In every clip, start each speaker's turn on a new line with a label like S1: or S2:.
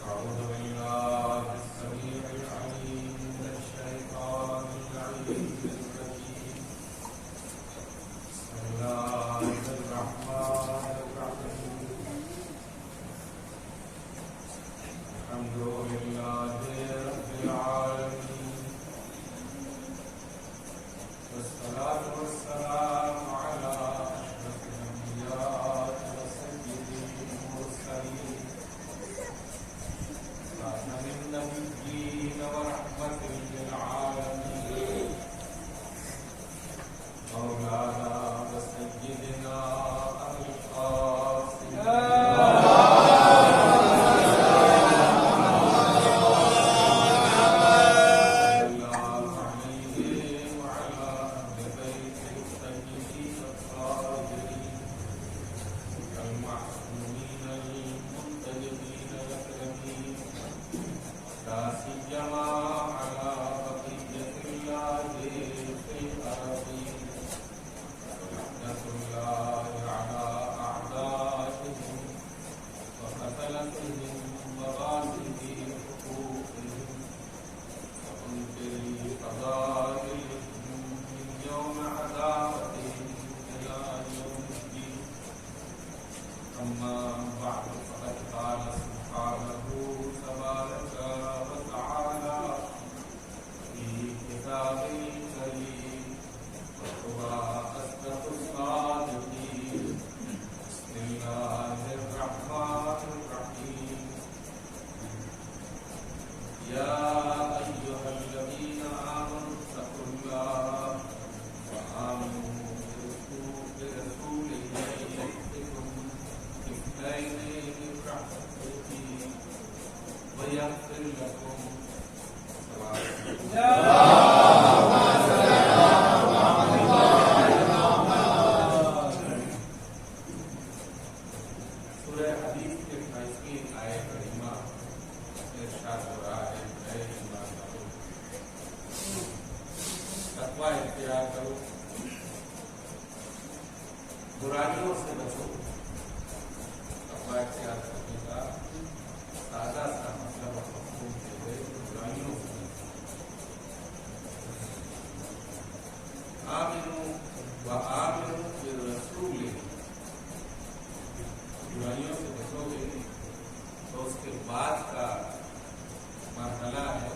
S1: أعوذ بالله السميع العليم من الشيطان اللعين الرجيم. بسم الله الرحمن الرحيم. الحمد لله رب العالمين، والصلاة والسلام على أشرف الأنبياء وسيد المرسلين، خاتم النبيين ورحمة للعالمين، مولانا وسيدنا أبي القاسم برائیوں سے بچو. تقویٰ اختیار کرنے کا سادہ سا مطلب اور مفہوم ہے برائیوں سے آمنوا وآمنوا بالرسول. برائیوں سے بچو گے تو اس کے بعد کا مرحلہ ہے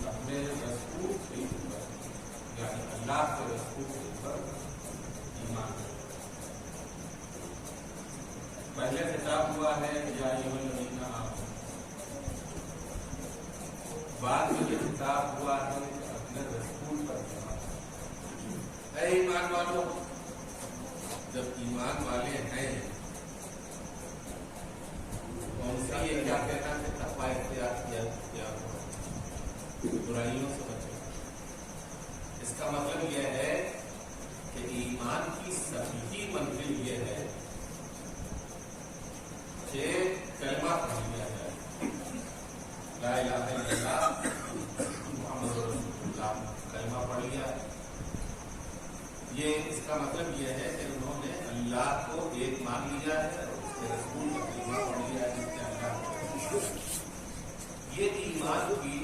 S1: اپنے رسول کے اوپر، یعنی اللہ کے رسول کے اوپر ایمان. پہلے خطاب ہوا ہے یا ایھا الذین آمنوا، بعد میں یہ خطاب ہوا ہے اپنے رسول پر ایمان. اے ایمان والو، جب ایمان والے ہیں تو ان سے یہ کیا کہنا کہ تقویٰ اختیار کیا برائیوں سے بچو. اس کا مطلب یہ ہے کہ ایمان کی صحیح منزل یہ ہے کہ کلمہ پڑھ لیا جائے، لا الہ الا اللہ محمد رسول اللہ، کلمہ پڑھ لیا. یہ اس کا مطلب یہ ہے کہ انہوں نے اللہ کو ایک مان لیا ہے اور اس کے رسول کا کلمہ پڑھ لیا ہے جس سے اللہ کو. یہ ایمان کی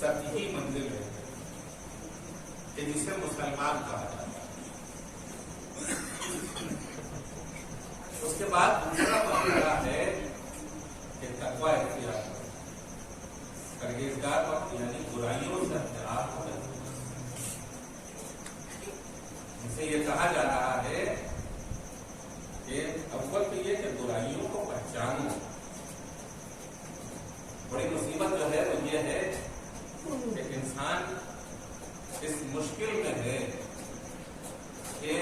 S1: صحیح منزل ہے کہ جسے مسلمان کہا جاتا ہے. اس کے بعد دوسرا مرحلہ ہے کہ تقویٰ اختیار کرو، پرہیزگار وقت یعنی برائیوں سے اپنے آپ کو بچاؤ. ان سے یہ کہا جا رہا ہے کہ اول تو یہ کہ برائیوں کو پہچانو. بڑی مصیبت جو ہے وہ یہ ہے کہ انسان اس مشکل میں ہے کہ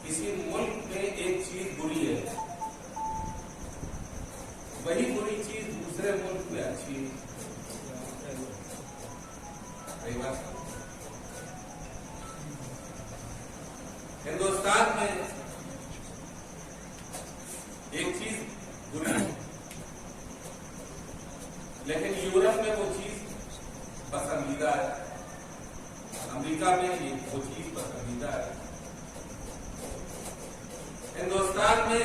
S1: کسی ملک میں ایک چیز بری ہے، وہی بری چیز دوسرے ملک میں اچھی ہے. صحیح بات. ہندوستان میں ایک چیز بری ہے لیکن یورپ میں وہ چیز پسندیدہ ہے، امریکہ میں وہ چیز پسندیدہ ہے. ہندوستان میں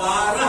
S1: 12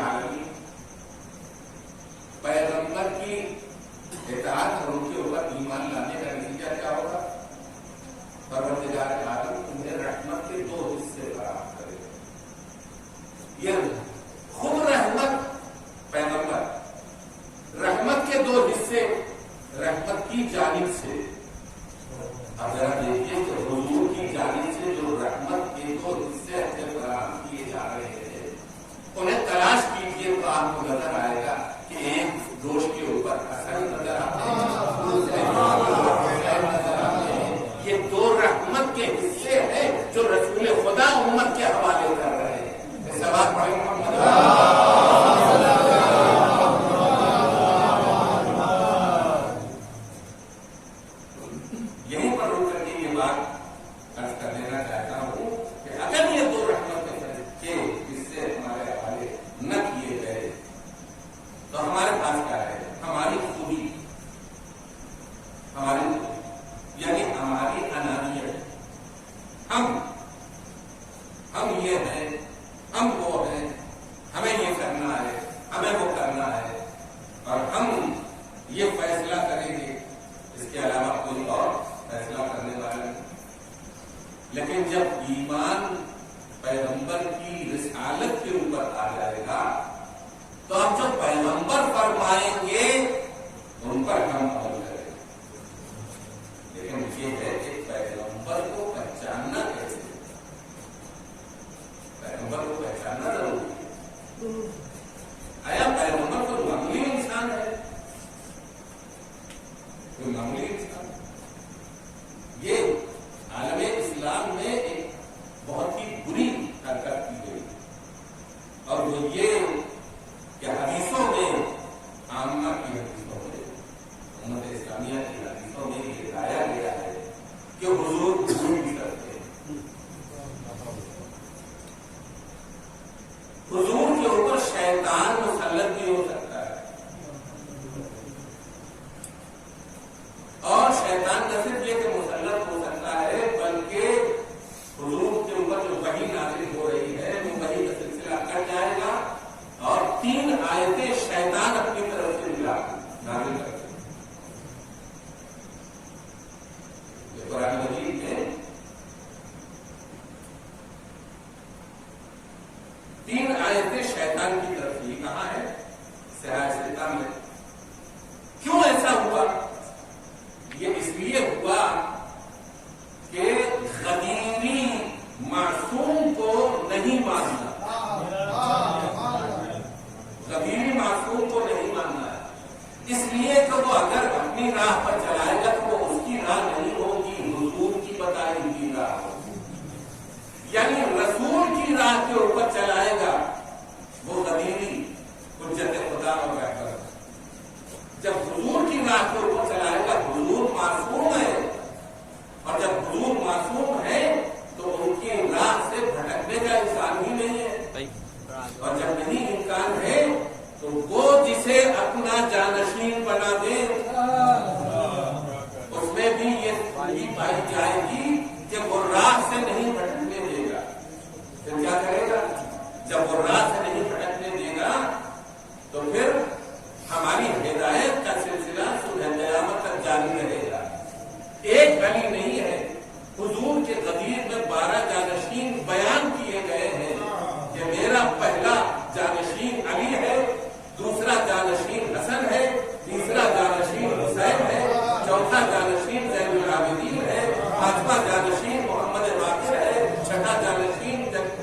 S1: العالمین پیغمبر کی اطاعت اور ان کے اوپر ایمان لانے کا نتیجہ کیا ہوگا؟ پروردگار عالم تمہیں رحمت کے 2 حصے فراہم کرے گا. یہ خود رحمت، پیغمبر رحمت کے 2 حصے رحمت کی جانب سے. اب ذرا دیکھیے کہ حضور کی جانب سے جو رحمت کے 2 حصے فراہم کیے جا رہے ہیں انہیں تلاش کیجیے تو آپ کو نظر آئے گا کہ ایک گوشت کے اوپر اثر نظر آتے ہیں. یہ 2 رحمت کے حصے ہیں جو رسول خدا امت کے حوالے کر رہے ہیں. سوال پڑھیں یہیں پر رک کر کے یہ بات عرض کر دینا چاہتا ہوں کہ اگر یہ 2 رحمت کے حصے ہمارے حوالے نہ کیے گئے تو ہمارے پاس کیا ہے؟ ہماری خوبی، یعنی ہماری انانیت. ہم یہ ہیں، ہم وہ ہیں، ہمیں یہ کرنا ہے، ہمیں وہ کرنا ہے، اور ہم یہ فیصلہ کریں گے، اس کے علاوہ کوئی اور فیصلہ کرنے والا نہیں. لیکن جب ایمان پیغمبر کی رسالت کے اوپر آ جائے گا تو اب جو پیغمبر فرمائیں گے ان پر ہم عمل کریں گے. لیکن یہ ہے کہ پیغمبر کو پہچاننا کیسے؟ پیغمبر کو پہچاننا ضروری ہے. آیا پیغمبر تو معمولی انسان ہے؟ کوئی معمولی انسان؟ یہ عالم اسلام میں ایک بہت ہی بری حرکت کی گئی، اور وہ یہ کہ حدیثوں میں، عامہ کی حدیثوں میں، امت اسلامیہ کی حدیثوں میں یہ بتایا گیا ہے کہ حضور بھول بھی کرتے ہیں. حضور کے اوپر شیطان مسلط بھی ہو سکتا ہے، اور شیطان نہ صرف یہ کہ مسلط ہو سکتا ہے بلکہ حضور کے اوپر جو وحی نازل ہو رہی ہے وہ وحی کا سلسلہ کٹ جائے گا اور 3 آیتیں شیطان اپنی طرف سے نازل کرتے ہیں. قرآن مجید میں 3 آیتیں شیطان کی طرف سے کہاں ہے؟ سورہ ستہ میں. کیوں ایسا ہوا؟ یہ اس لیے ہوا کہ غدیری معصوم کو نہیں ماننا. غدیری معصوم کو نہیں ماننا ہے، اس لیے کہ وہ اگر اپنی راہ پر چلائے گا تو وہ اس کی راہ نہیں ہوگی، حضور کی بتائی ہوئی راہ ہوگی. یعنی رسول کی راہ کے اوپر چلائے گا وہ غدیری حجت خدا اور رہبر. جب حضور کی راہ کے اوپر چلائے گا، حضور معصوم ہے، اور جب حضور معصوم ہے تو ان کی راہ سے بھٹکنے کا امکان ہی نہیں ہے. اور جب نہیں امکان ہے تو وہ جسے اپنا جانشین بنا دے اس میں بھی یہ پائی جائے گی کہ وہ راہ سے نہیں بھٹکنے دے گا. پھر کیا کرے گا؟ جب وہ راہ سے نہیں بھٹکنے دے گا تو پھر ہماری ہدایت کا سلسلہ صبح قیامت تک جاری رہے گا. ایک گلی نہیں ہے، حضور کے غدیر میں 12 جانشین بیان کیے گئے ہیں کہ میرا پہلا جانشین علی ہے، دوسرا جانشین حسن ہے، تیسرا جانشین حسین ہے، چوتھا جانشین زین العابدین ہے، 5واں جانشین محمد باقر ہے، 6واں جانشین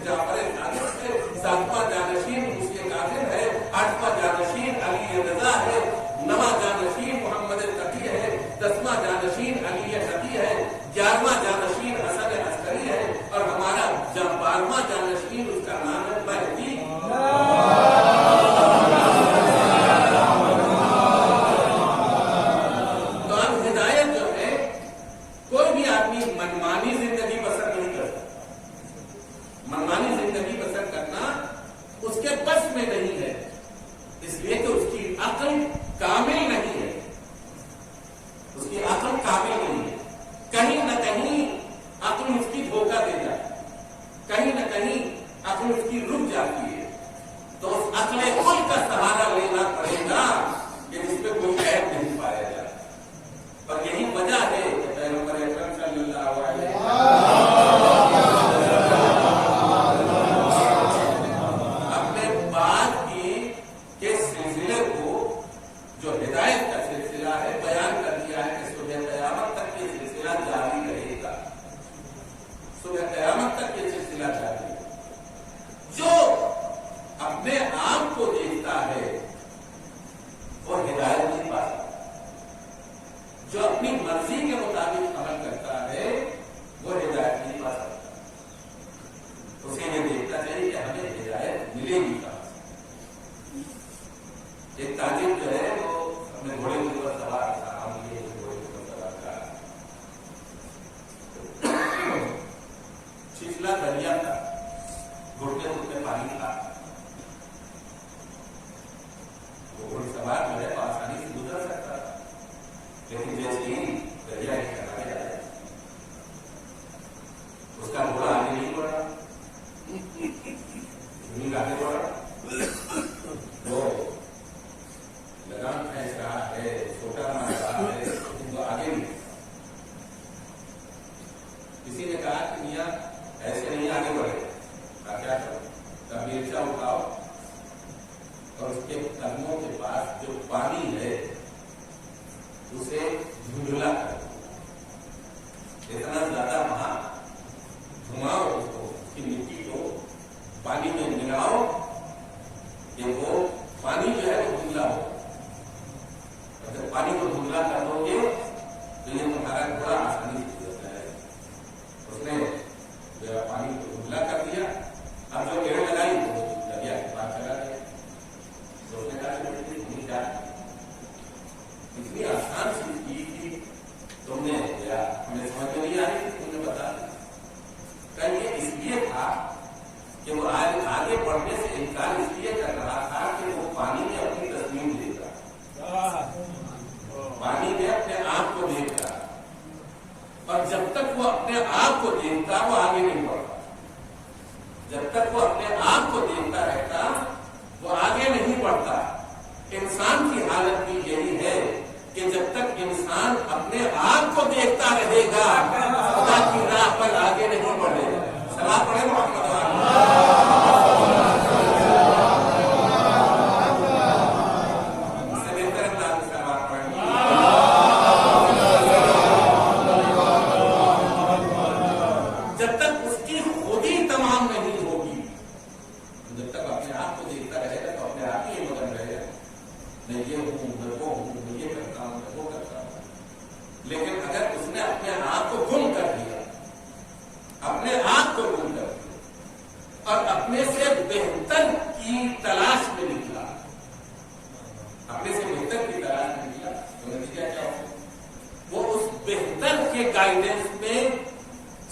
S1: جعفر صادق ہے، 7واں جانشین موسی کاظم ہے، 8واں جانشین علی رضا ہے، 9واں جانشین محمد تقی ہے، 10واں جانشین علی تقی ہے، 11واں جانشین حسن عسکری ہے، اور ہمارا 12واں جانشین اس کا نام ہے مہدی. تو اب ہدایت جو ہے کوئی بھی آدمی منمانی زندگی بسر نہیں کرتا. منمانی زندگی بسر کرنا اس کے بس میں نہیں ہے، اس لیے کہ اس کی عقل کامل نہیں ہے. اس کی عقل کامل نہیں ہے. کہیں نہ کہیں عقل اس کی دھوکہ دے جاتی ہے، کہیں نہ کہیں عقل اس کی رک جاتی ہے. تو اس عقل ایک تاجر جو ہے وہ اپنے گھوڑے کے اوپر سوار تھا، گھوڑے کے اوپر سوار تھا، چھچلا دریا تھا، گھٹنے گھٹنے پانی تھا، وہ گھوڑ سوار جو ہے وہ آسانی سے گزر سکتا تھا، لیکن جیسے ہی دریا کے کنارے آیا اس کا گھوڑا آگے نہیں بڑھا، آگے بڑھا، وہ لگام پھینس رہا ہے، چھوٹا مار رہا ہے، لیکن وہ آگے نہیں۔ کسی نے کہا کہ میاں ایسے نہیں آگے بڑھے، کیا کرو؟ بیلچا اٹھاؤ اور اس کے قدموں کے پاس جو پانی ہے اسے دھندلا کرو، اتنا زیادہ وہاں گھماؤ اس کو، اس کی مٹی کو پانی میں ملاؤ کہ وہ پانی جو ہے وہ دھندلا ہو، اور جب پانی کو دھندلا کر دو گے تو یہ تمہارا گھوڑا آسانی سے گزر جائے گا۔ اس نے پانی کو دھندلا کر دیا، اب جو پیڑ لگائی وہ دریا کے پاس چلا گیا۔ تو اس نے کہا کہ کیا اتنی آسان چیز کی تھی تم نے، ہمیں سمجھ میں نہیں آ رہی تھی، تم نے بتا دیا۔ یہ اس لیے تھا کہ وہ آگے بڑھنے سے انکار اس لیے کر رہا تھا کہ وہ پانی میں اپنی تصمیم دیکھ رہا، پانی میں اپنے آپ کو دیکھ رہا، اور جب تک وہ اپنے آپ کو دیکھتا وہ آگے نہیں بڑھتا، جب تک وہ اپنے آپ کو دیکھتا رہتا وہ آگے نہیں بڑھتا۔ انسان کی حالت بھی یہی ہے کہ جب تک انسان اپنے آپ کو دیکھتا رہے گا خدا کی راہ پر آگے نہیں بڑھے گا۔ سلام پڑھے محمد سے بہتر اللہ کی سلام پڑھیں۔ جب تک اس کی خودی تمام نہیں ہوگی، جب تک اپنے آپ کو دیکھتا رہے گا تو اپنے آپ ہی مگن رہے گا، میں یہ ہوں، میں وہ ہوں، میں یہ کرتا ہوں، میں وہ کرتا ہوں۔ لیکن اگر اس نے اپنے آپ کو گم کر دیا، اپنے آپ کو گم کر دیا اور اپنے سے بہتر کی تلاش میں نکلا، اپنے سے بہتر کی تلاش میں نکلا تو نتیجہ کیا ہوگا؟ وہ اس بہتر کے گائیڈنس میں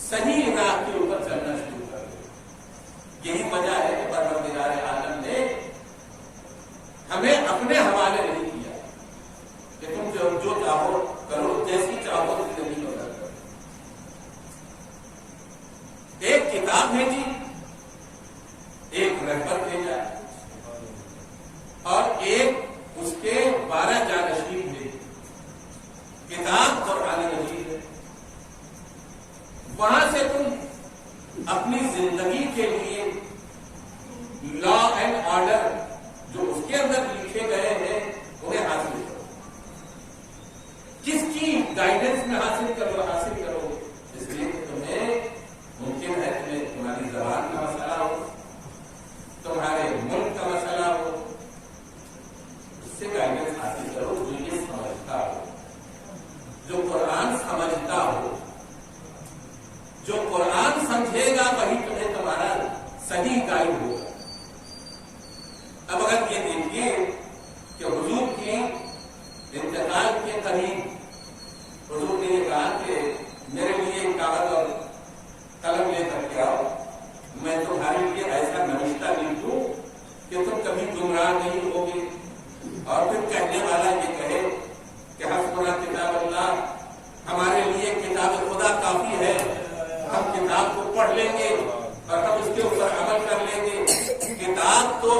S1: صحیح راہ کے اوپر چلنا شروع کر دے۔ یہی وجہ ہے کہ پروردگار عالم نے ہمیں اپنے حوالے نہیں کیا کہ تم جو چاہو کرو، جیسی چاہو زندگی میں کرو۔ ایک کتاب بھیجی، ایک رہبر بھیجا، اور ایک اس کے 12 جانشین بھیجے۔ کتاب قرآن مجید ہے، وہاں سے تم اپنی زندگی کے لیے لا اینڈ آرڈر جو اس کے اندر لکھے گئے ہیں انہیں حاصل کرو۔ کس کی گائیڈنس میں حاصل کرو اس لیے کہ تمہیں ممکن ہے تمہاری زبان کا مسئلہ ہو، تمہارے ملک کا مسئلہ ہو، اس سے گائیڈنس حاصل کرو جو یہ سمجھتا ہو، جو قرآن سمجھتا ہو۔ جو قرآن سمجھے گا وہی تمہیں تمہارا صحیح گائیڈ ہوگا۔ اب اگر یہ دیکھیے کہ حضور کی انتقال کے قریب حضور نے یہ کہا کہ میرے لیے ایک کاغذ اور قلم لے کر کے آؤ، میں تمہارے لیے ایسا نوشتہ لکھ دوں کہ تم کبھی گمراہ نہیں ہوگے۔ اور پھر کہنے والا یہ کہے کہ حسبنا کتاب اللہ، ہمارے لیے کتاب خدا کافی ہے، ہم کتاب کو پڑھ لیں گے اور ہم اس کے اوپر عمل کر لیں گے۔ کتاب تو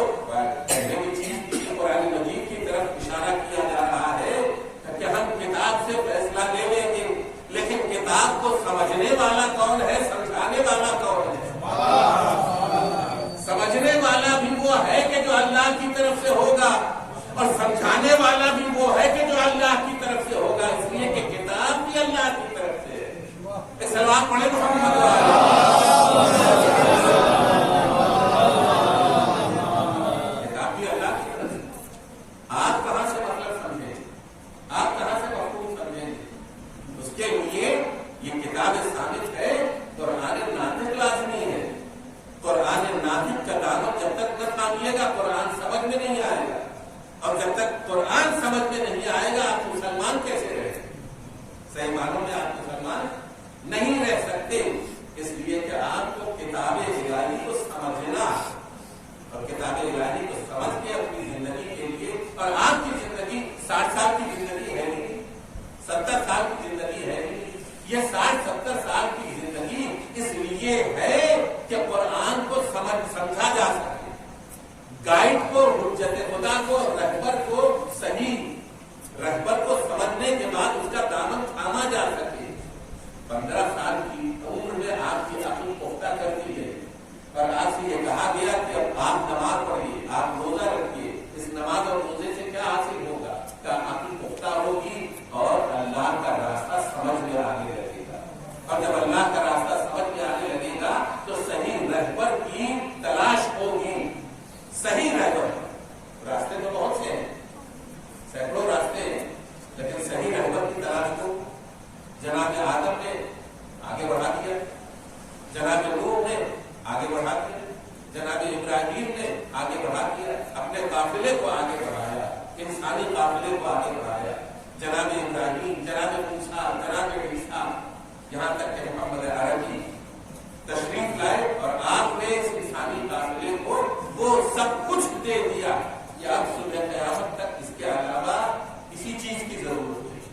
S1: پہلے کی چیز قرآن مجید کی طرف اشارہ کیا جا رہا ہے کہ ہم کتاب سے فیصلہ لے لیں گے، لیکن کتاب کو سمجھنے والا کون ہے، سمجھانے والا کون ہے؟ سمجھنے والا بھی وہ ہے کہ جو اللہ کی طرف سے ہوگا، اور سمجھانے والا بھی وہ ہے کہ جو اللہ کی طرف سے ہوگا، اس لیے کہ کتاب بھی اللہ کی طرف سے ہے۔ سلام پڑھے محمد کتاب بھی اللہ کی طرف سے۔ آپ کہاں سے مطلب سمجھیں، آپ کہاں سے مفہوم سمجھیں، اس کے لیے یہ کتاب ثابت ہے، قرآن ناطق لازمی ہے۔ قرآن ناطق کا دامن جب تک نہ تھامیے گا قرآن سمجھ میں نہیں آئے گا، اور جب تک قرآن سمجھ میں نہیں آئے گا آپ مسلمان کیسے رہیں؟ صحیح معنوں میں آپ مسلمان نہیں رہ سکتے، اس لیے کہ آپ کو کتاب الہی کو سمجھنا اور کتاب الہی کو سمجھ کے اپنی زندگی کے لیے، اور آپ کی زندگی 60 سال کی زندگی ہے نہیں، 70 سال کی زندگی ہے نہیں، یہ 60-70 سال کی زندگی اس لیے ہے کہ قرآن کو سمجھا جا سکے، گائیڈ کو، حجت خدا کو، رہبر کو، صحیح رہبر کو سمجھنے کے بعد اس کا دامن تھاما جا سکے۔ 15 سال کی عمر میں آپ کی عقل پختہ کر دی ہے اور آپ سے یہ کہا گیا کہ اب آپ نماز پڑھیے، آپ روزہ رکھیے، اس نماز اور روزے سے کیا حاصل ہوگا؟ کہ عقل پختہ ہوگی اور اللہ کا راستہ سمجھ میں آنے لگے گا، اور جب اللہ کا راستہ سمجھ میں آنے لگے گا تو صحیح رہبر کی تلاش ہوگی۔ صحیح رہبر، راستے تو بہت سے ہیں، سینکڑوں راستے ہیں، لیکن صحیح رہبر کی تلاش کو جناب آدم نے آگے بڑھا دیا، جناب نوح نے آگے بڑھا دیا، جناب ابراہیم نے آگے بڑھا دیا، اپنے قافلے کو آگے بڑھایا، انسانی قافلے کو آگے بڑھایا، جناب ابراہیم، جناب موسیٰ، جناب عیسیٰ، یہاں تک کہ محمد عربی تشریف لائے اور آپ نے اس انسانی قافلے کو وہ سب کچھ دے دیا کہ اب صبح قیامت تک اس کے علاوہ کسی چیز کی ضرورت نہیں۔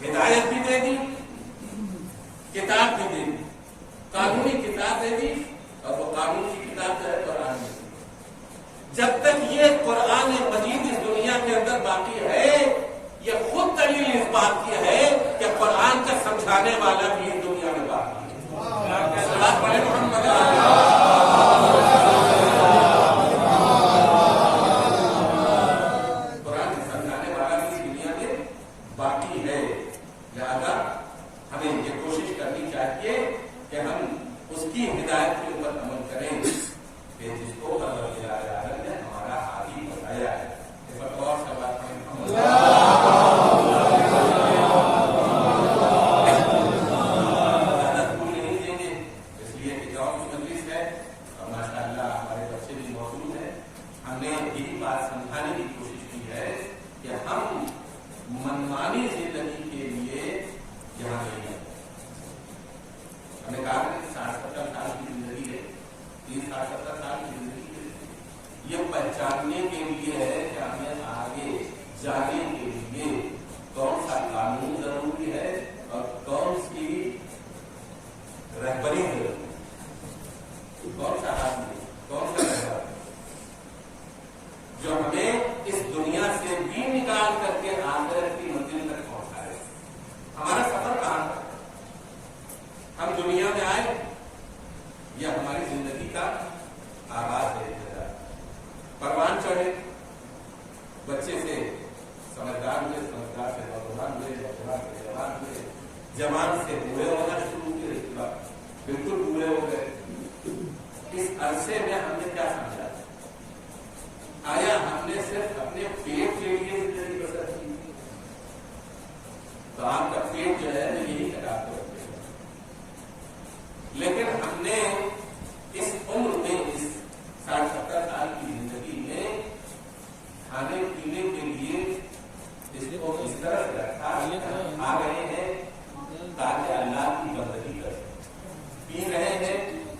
S1: ہدایت بھی دے دی، کتاب بھی دے دی، قانونی کتاب دے دی، اور وہ قانون کی کتاب جو ہے قرآن میں دی۔ جب تک یہ قرآن مجید اس دنیا کے اندر باقی ہے، یہ خود دلیل اس بات کی ہے کہ قرآن کا سمجھانے والا بھی اس دنیا میں باقی ہے۔ صلوات پڑھیں محمد۔ قرآن کا سمجھانے والا بھی اس دنیا میں باقی ہے، لہذا ہمیں یہ کوشش کرنی چاہیے کہ ہم اس کی ہدایت کے اوپر عمل کریں کہ جس کو اللہ عالم نے ہمارا حاجی بتایا ہے۔ اس پر غور سے بات کریں۔ زیادہ پھول نہیں دیں گے اس لیے کہ جاؤ کی مجلس ہے اور ماشاء اللہ ہمارے بچے بھی موجود ہیں۔ ہم نے یہی بات سمجھانے کی کوشش کی ہے کہ ہم منمانی زندگی کے لیے یہاں نہیں ہے۔ ہم نے کہا کہ 60-70 سال کی زندگی ہے، 30-60-70 سال کی زندگی ہے، یہ پہچاننے کے لیے ہے کہ ہمیں آگے جانے کے لیے کون سا قانون ضروری ہے اور کون سی رہبری ضروری ہے، کون سا آدمی، کون سا رہبر جو ہمیں اس دنیا سے بھی نکال کر کے آخرت کی منزل تک پہنچائے۔ ہمارا سفر کہاں تھا؟ ہم دنیا میں آئے، یہ ہماری زندگی کا آغاز ہے۔ پروان چڑھے، بچے سے سمجھدار ہوئے، سمجھدار سے نوجوان ہوئے، نوجوان سے جوان ہوئے، جوان سے بوڑھے ہونا شروع کیے، اس کے بعد بالکل بوڑھے ہو گئے۔ اس عرصے میں ہم نے کیا سمجھا؟ آیا ہم نے صرف اپنے پیٹ کے لیے زندگی بسر کی؟ تو آپ کا پیٹ جو ہے یہی خراب کر دے گا، لیکن ہم نے اس عمر میں، اس 60-70 سال کی زندگی میں کھانے پینے کے لیے اس کو اس طرح سے رکھا، کھا رہے ہیں تاکہ اللہ کی بندگی کر سکیں، پی رہے ہیں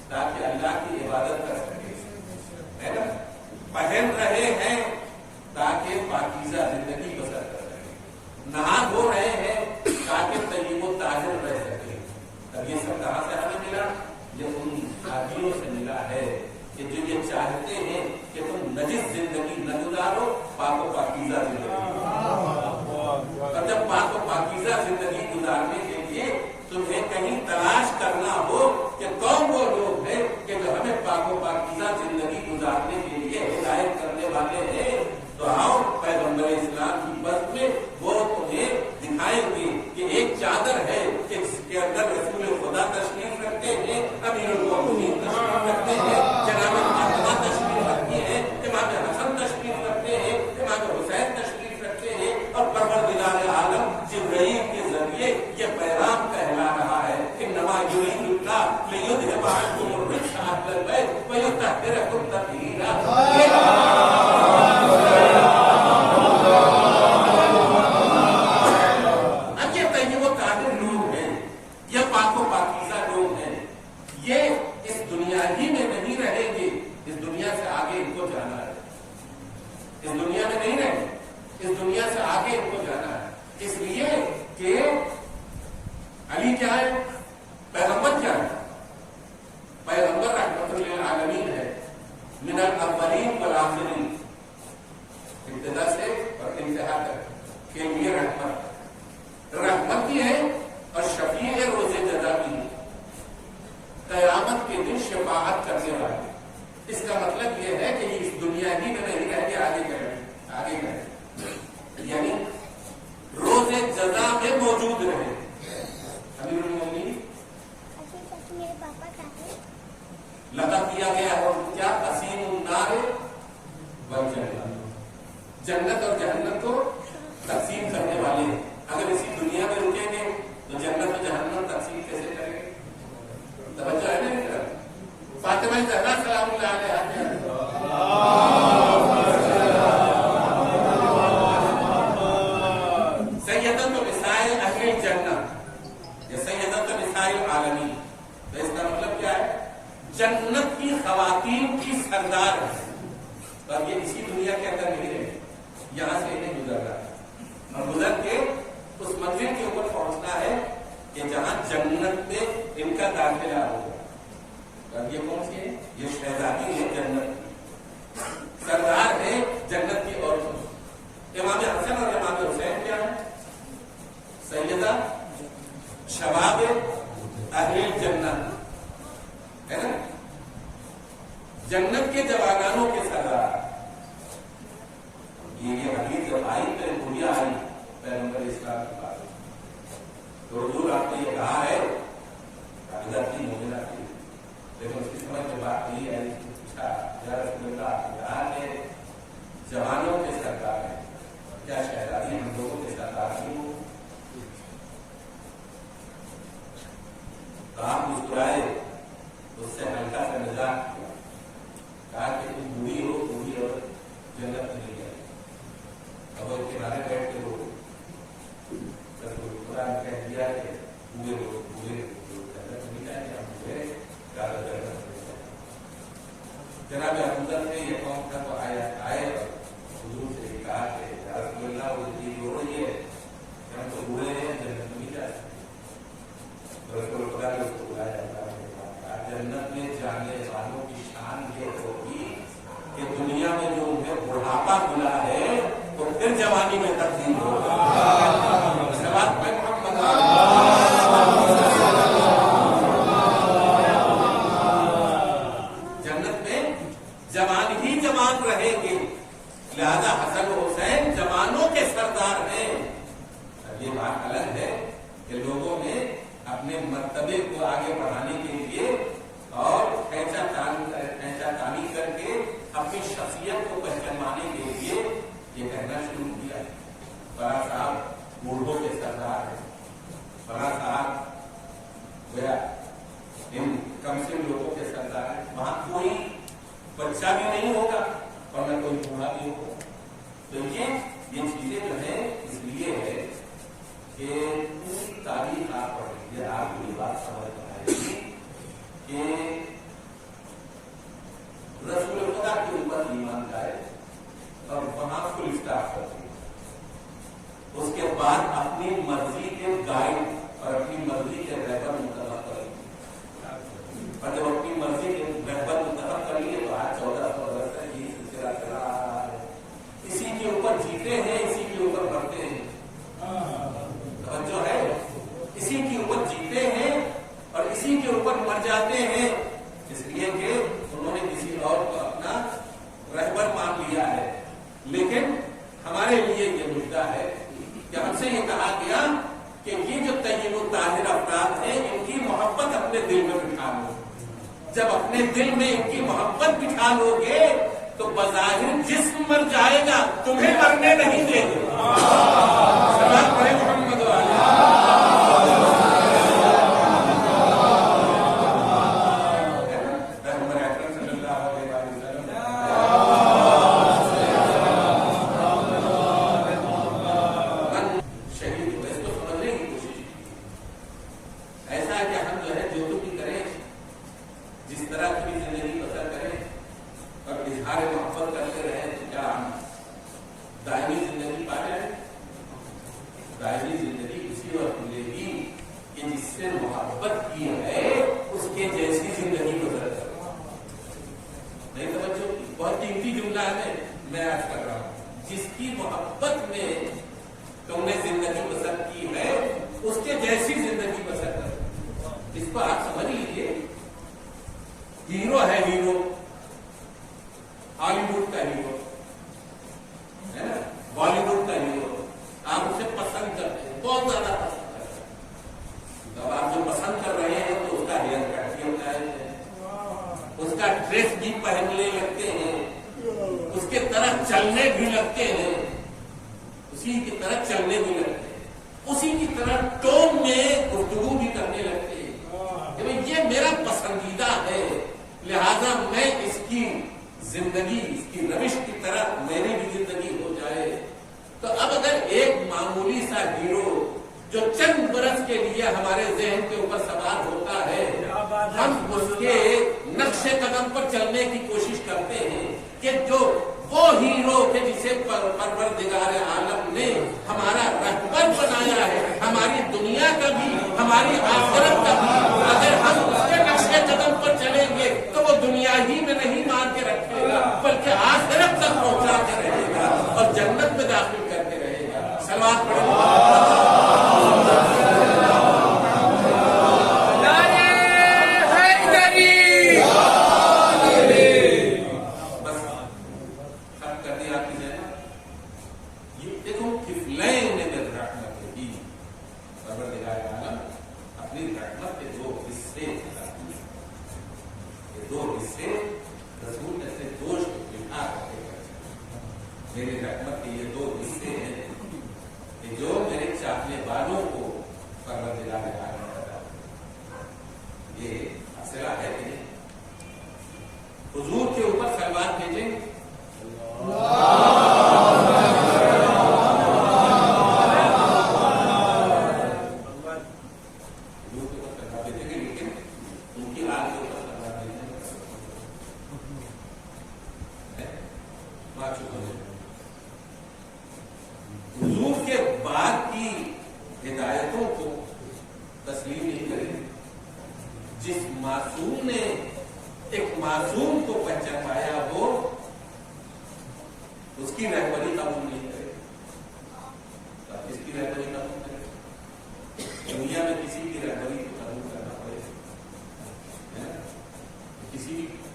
S1: تاکہ اللہ کی عبادت کر سکیں، ہے نا؟ پہن رہے ہیں تاکہ پاکیزہ زندگی بسر کر سکیں، نہا دھو رہے ہیں تاکہ طیب و طاہر رہ سکیں۔ اب یہ سب کہاں سے ہمیں ملا؟ یہ ان حاجیوں سے ملا ہے کہ جو یہ چاہتے ہیں کہ تم نجس زندگی نہ گزارو، پاک و پاکیزہ زندگی، اور جب پاک و پاکیزہ زندگی گزارنے کے لیے تمہیں کہیں تلاش کرنا ہو کہ کون وہ لوگ ہیں کہ جو ہمیں پاک و پاکیزہ زندگی گزارنے کے لیے ہدایت کرنے والے ہیں، تو آؤ پیغمبر اسلام کی بس میں وہ تمہیں دکھائیں گے کہ ایک چادر ہے کہ جس کے اندر رسول خدا تشریف رکھتے ہیں، امیر المومنین تشریف رکھتے ہیں، جناب فاطمہ تشریف رکھتی ہے، امام حسن تشریف رکھتے ہیں، امام حسین تشریف رکھتے ہیں، اور پروردگار عالم جبرائیل کے ذریعے یہ پیغام کہلا رہا ہے کہ انما یرید اللہ جنت اور جہنم کو تقسیم کرنے والے ہیں. اگر اسی دنیا میں رکیں گے تو جنت و جہنم تقسیم کیسے کریں گے؟ توجہ ہے نا. فاطمہ زہرا سلام اللہ علیہا سیدۃ نساء اہل الجنہ یا سیدۃ نساء العالمین. تو اس کا مطلب کیا ہے؟ جنت کی خواتین کی سردار ہے. تو اب یہ اسی دنیا کے اندر نہیں رہے, یہاں سے انہیں گزرنا ہے اور گزر کے اس منزل کے اوپر پہنچنا ہے کہ جہاں جنت میں ان کا داخلہ ہوگا. اب یہ کون سی ہے؟ یہ شہزادی ہے جنت کی, سردار ہے جنت کی عورتوں. امام حسن اور امام حسین کیا ہے؟ سیدہ شباب اہل الجنت ہے نا, جنت کے جوانانوں کے سردار. یہ حدیث جب آئی تو دنیا آئی پیغمبر اسلام کے پاس تو حضور آپ نے یہ کہا ہے حضرت کی مومنہ تھی, لیکن اس کی سمجھ میں بات نہیں آئی. پوچھا یا رسول اللہ کہا کہ جوانوں کے سردار ہیں, کیا شہزادی ہم لوگوں کے سردار نہیں ہو؟ تو آپ مسکرائے, اس سے ہلکا سا مزاح کیا, کہا کہ تم بوڑھی ہو, بوڑھی اور جنت میں نہیں جائے. اب وہ کنارے بیٹھ کے وہ قرآن کہہ دیا کہ بوڑھے ہو, بوڑھے جنت میں نہیں جائیں گے, ہم بوڑھے زیادہ جنت میں جائیں. جناب ابوذر نے یہ قوم تھا تو آئے اور حضور سے یہ کہا کہ یا رسول اللہ وہ چیز ہو رہی ہے کہ ہم تو بوڑھے ہیں, جنت میں نہیں جا سکتے. رسول خدا نے اس کو بلایا جاتا ہے, جنت میں جانے والوں کی شان یہ ہوگی کہ دنیا میں جو انہیں بڑھاپا ملا ہے تو پھر جوانی میں تبدیل ہوگا. جنت میں جوان ہی جوان رہیں گے, لہذا حسن و حسین جوانوں کے سردار ہیں. اب یہ بات الگ ہے کہ لوگوں نے اپنے مرتبے کو آگے بڑھانے کے لیے اور کھینچا تانی کر کے اپنی شخصیت کو پہچانوانے کے لیے یہ کہنا شروع کیا ہے فلاں صاحب بوڑھوں کے سردار ہیں, فلاں صاحب گویا ان کم سن لوگوں کے سردار ہیں. وہاں کوئی بچہ بھی نہیں ہوگا اور نہ کوئی بوڑھا بھی ہوگا. تو یہ چیزیں جو ہیں اس لیے ہے کہ پوری تاریخ آپ پڑھیں, آپ کو یہ بات سمجھ میں آئے گی کہ رسول خدا کے اوپر ایمان لائے اور وہاں فل اسٹاف کر دیا. اس کے بعد اپنی مرضی کے گائیڈ اور اپنی مرضی کے رہبر منتخب کر لیے, اور جب اپنی مرضی کے رہبر منتخب کر لیے تو آج 1400 برس تک یہ سلسلہ چلا رہا ہے. اسی کے اوپر جیتے ہیں, اسی کے اوپر مرتے ہیں. جو ہے اسی کے اوپر جیتے ہیں اور اسی کے اوپر مر جاتے ہیں, اس لیے کہ انہوں نے کسی اور کو اپنا رہبر مان لیا ہے. لیکن ہمارے لیے یہ مدعا ہے کہ ہم سے یہ کہا گیا کہ یہ جو طیب و طاہر افراد ہیں ان کی محبت اپنے دل میں بٹھا لو. جب اپنے دل میں ان کی محبت بٹھا لو گے تو بظاہر جسم مر جائے گا, تمہیں مرنے نہیں دیں گے.
S2: کے طرح چلنے بھی لگتے ہیں، اسی کی طرح چلنے بھی لگتے ہیں، اسی کی طرح ٹون میں گفتگو بھی کرنے لگتے ہیں کہ یہ میرا پسندیدہ ہے، لہذا میں اس کی زندگی، اس کی روش کی طرح میری بھی زندگی ہو جائے۔ تو اب اگر ایک معمولی سا ہیرو جو چند برس کے لیے ہمارے ذہن کے اوپر سوار ہوتا ہے، ہم اس کے نقش قدم پر چلنے کی کوشش کرتے ہیں کہ جو وہ ہیرو کہ جسے پروردگار عالم نے ہمارا رہبر بنایا ہے، ہماری دنیا کا بھی ہماری آخرت کا بھی، اگر ہم اس کے نقش قدم پر چلیں گے تو وہ دنیا ہی میں نہیں مار کے رکھے گا بلکہ آخرت تک پہنچا کے رہے گا اور جنت میں داخل کر کے رہے گا۔ صلوات پڑھیں۔ میری رحمت کے یہ دو حصے ہیں کہ جو میرے چاہنے والوں کو پروردگار عالم کرتا ہے۔ یہ مسئلہ ہے کہ حضور کے اوپر صلوات بھیجیں،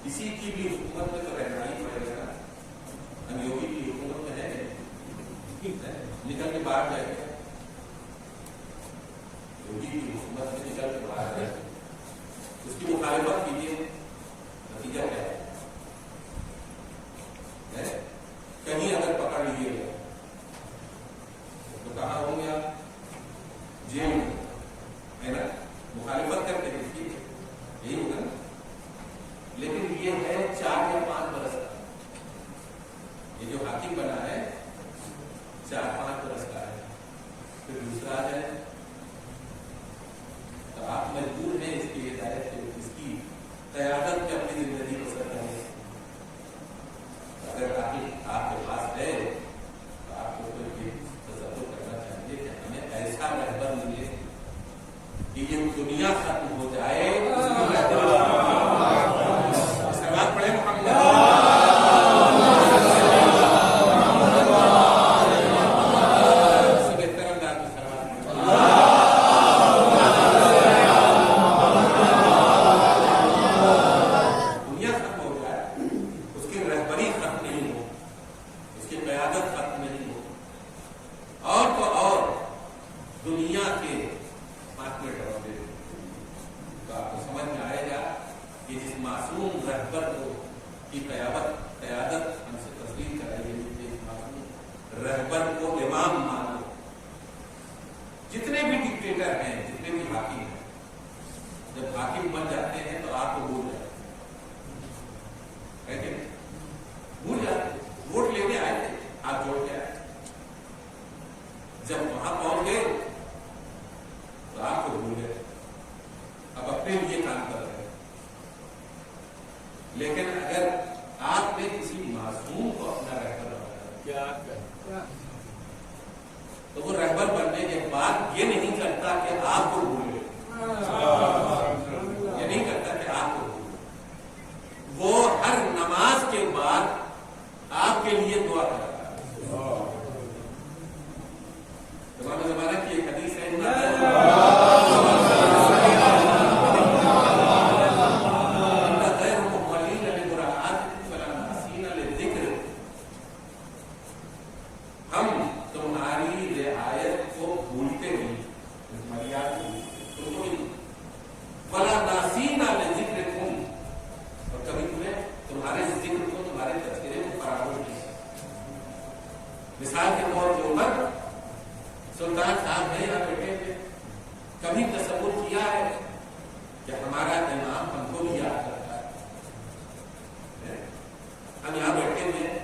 S2: کسی کی بھی حکومت میں تو رہنا ہی پڑے گا۔ ہم یوگی کی حکومت میں ہے نکل کے باہر جائے گا، یوگی کی حکومت میں نکل کے باہر جائے گا، اس کی مخالفت کیجیے، نتیجہ کیا ہے؟ کہیں اگر پکڑ لیے گئے تو کہاں ہوں گے آپ؟ جیل میں، ہے نا؟ مخالفت کرتے دیکھیے یہی ہوگا نا۔ لیکن یہ ہے 4 یا 5 برس کا، یہ جو حاکم بنا ہے 4-5 برس کا ہے، پھر دوسرا آ جائے تو آپ مجبور ہیں اس کی ہدایت سے، اس کی قیادت پہ اپنی زندگی بسر کریں۔ اگر آپ کے پاس ہے تو آپ کو یہ تصور کرنا چاہیے کہ ہمیں ایسا رہبر ملے کہ یہ دنیا ختم ہو جائے، تو وہ رہبر بننے کے بعد یہ نہیں کرتا کہ آپ کو بھولے، یہ نہیں کرتا کہ آپ کو بھولے، وہ ہر نماز کے بعد آپ کے لیے دعا کرتا ہے۔ زمانہ کی ایک حدیث ہے، مثال کے طور کے اوپر سلطان صاحب ہے یا بیٹے تھے، کبھی تصور کیا ہے کہ ہمارا امام ہم کو بھی یاد کرتا ہے؟ ہم یہاں بیٹھے ہوئے ہیں،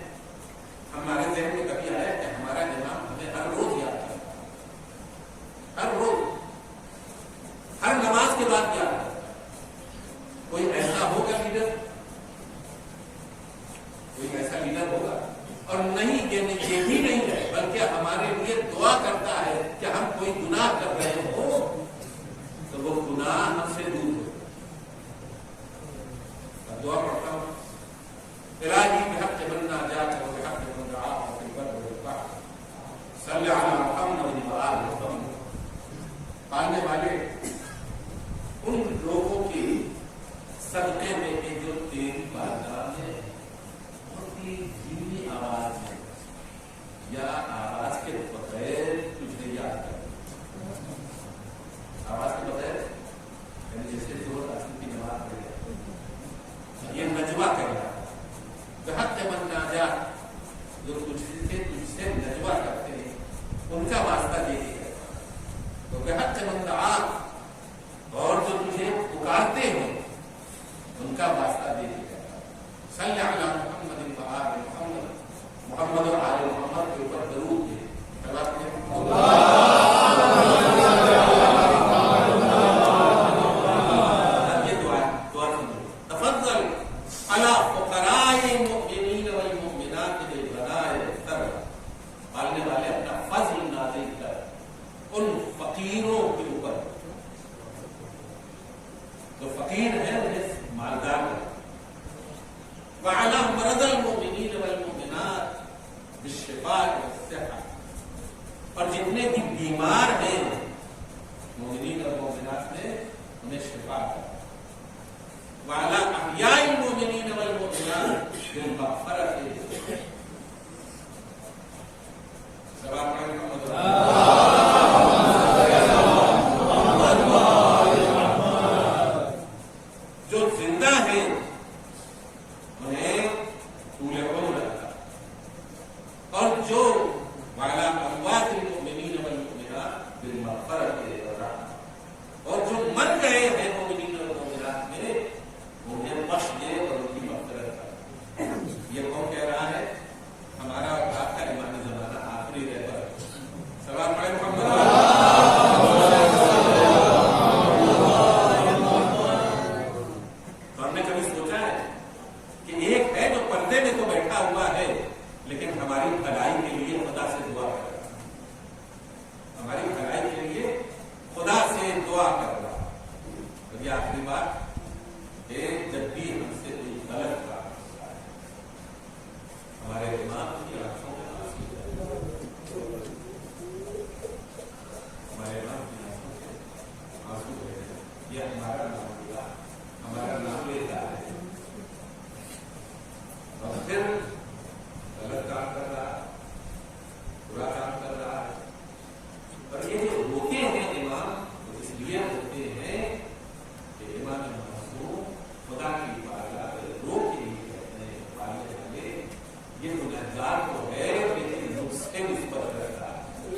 S2: ہمارے ذہن میں کبھی آیا کہ ہمارا امام ہمیں ہر روز یاد کرتا ہے، ہر روز، ہر نماز کے بعد یاد کرتا ہے؟ کوئی ایسا ہوگا لیڈر؟ کوئی ایسا لیڈر ہوگا؟ اور نہیں، یہ بھی نہیں ہے، بلکہ ہمارے لیے دعا کرتا ہے کہ ہم کوئی گناہ کر رہے ہو تو وہ گناہ ہم سے دور ہو۔ اب دعا پڑھتا ہوں، الہی بحق من ناجاک و بحق من دعاک فی البر والبحر صلی علی محمد و آل محمد۔ پالنے والے ان لوگوں کے صدقے میں کہ جو تیری بارگاہ میں بہت ہی دھیمی آواز ہے یا آواز کے بغیر تجھے یاد کر، آواز کے بغیر، یعنی جیسے جو رسول کی نماز پڑھ رہے، یہ نجوہ کر رہا ہے، بحق من ناجاک، جو تجھ سے نجوہ کرتے ہیں ان کا واسطہ دے دیا، تو بحق من دعاک، اور جو تجھے پکارتے ہیں ان کا واسطہ دے دیا، صلی علی محمد و آل محمد، محمد اور آل محمد کے اوپر درود ہے، یہ دعا سنو، تفضل علی فقراء المؤمنین والمؤمنات بالبناء والثر، پالنے والے اپنا فضل نازل کر ان فقیروں کے اوپر، جو فقیر ہیں انہیں مالدار ہے، وعلی مرضى المؤمنین والمؤمنات بالشفاء والصحة، اور جتنے بھی بیمار ہیں مومنین اور مومنات میں انہیں شفا کر، وعلی احیاء المؤمنین والمؤمنات بالمغفرة، سلام علیکم جو زندہ ہیں انہیں طول عمر رکھا، اور جو وعلی اموات المؤمنین والمؤمنات بالمغفرة والرحمة، اور جو مر گئے ہیں مومنین اور مومنات میں انہیں بخش دے اور ان کی مغفرت کر۔ یہ کون کہہ رہا ہے؟ ہمارا اور آپ کا امام زمانہ آخری رہبر، سلام علیہ محمد۔ ہم نے کبھی سوچا ہے کہ ایک ہے جو پردے میں تو بیٹھا ہوا ہے لیکن ہماری بھلائی کے لیے خدا سے دعا کر رہا ہے، ہماری بھلائی کے لیے خدا سے دعا کر رہا ہے۔ اور یہ آخری بات کہ جب بھی ہم سے کوئی غلط بات ہوتا ہے، ہمارے امام کی آنکھوں میں آنسو ہے، ہمارے امام کی آنکھوں سے آنسو ہے، یہ ہمارا نام لیا، ہمارا نام لیتا ہے، اور پھر غلط کام کر رہا ہے، برا کام کر رہا ہے، اور یہ جو روتے ہیں امام وہ اس لیے ہوتے ہیں کہ امام معصوم خدا کی بارگاہ میں رو کے لیے کہتے ہیں، پالنے والے یہ گنہگار تو ہے لیکن مجھ سے نسبت رکھتا ہے،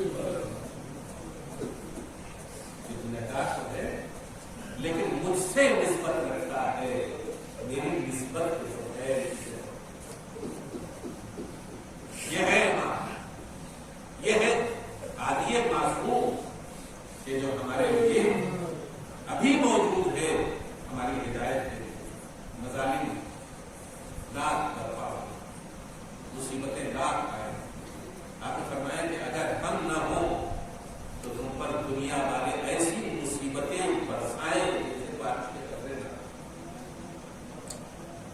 S2: یہ گنہگار تو ہے لیکن مجھ سے نسبت رکھتا ہے، میری نسبت جو ہے یہ ہے امام، یہ ہے عادی معصوم کہ جو ہمارے لیے ابھی موجود ہے، ہماری ہدایت ہے، مظالم لاکھ برپا ہو، مصیبتیں لاکھ آئے، آپ نے فرمایا کہ اگر ہم نہ ہوں تو تم پر دنیا والے ایسی مصیبتیں برسائیں جیسے بارش کے قطرے نہ،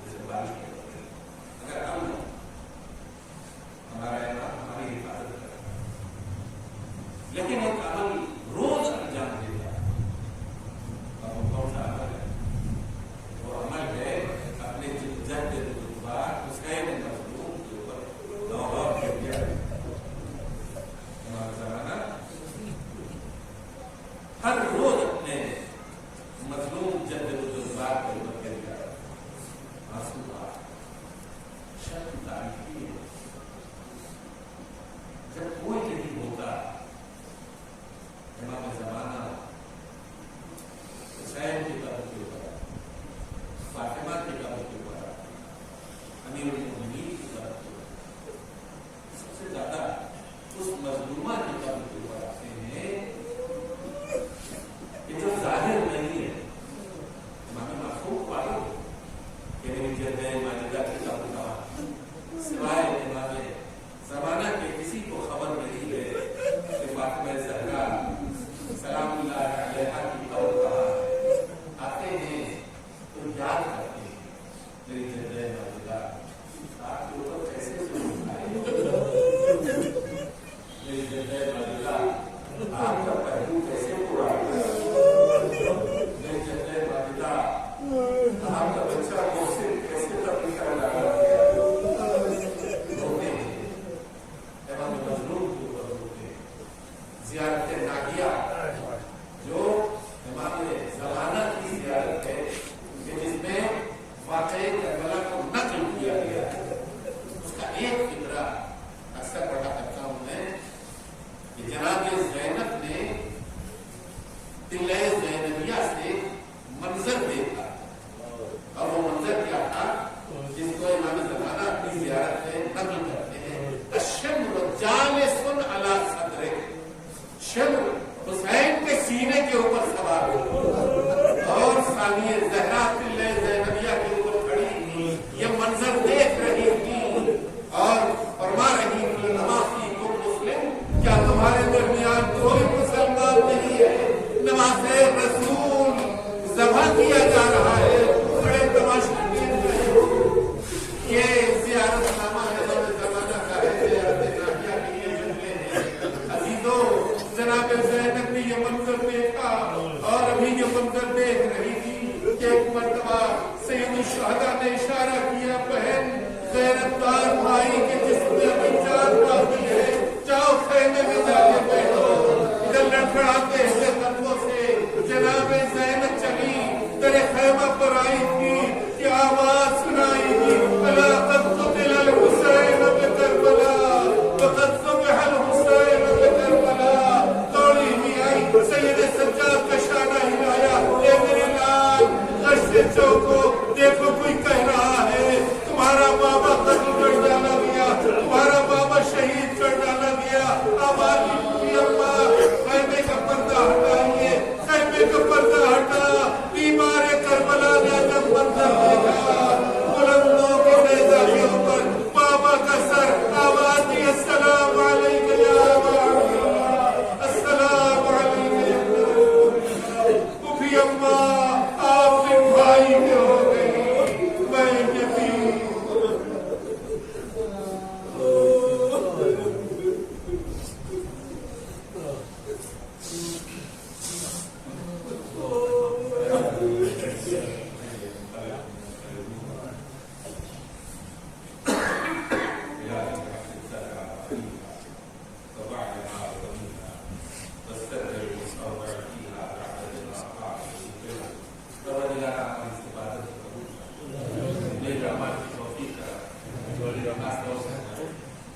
S2: جیسے بارش کے قطرے، اگر ہم نہ ہمارا امام ہماری حفاظت کرے، لیکن ایک عمل روز انجام دیتا ہے، اور وہ کون سا عمل ہے؟ وہ عمل ہے اپنے جد حسین مظلوم کے اوپر دور کر دیا،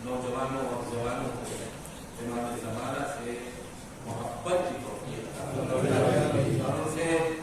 S2: نوجوانوں اور جوانوں کو امام زمانہ سے محبت کی توفیق عطا فرمائے اور ان سے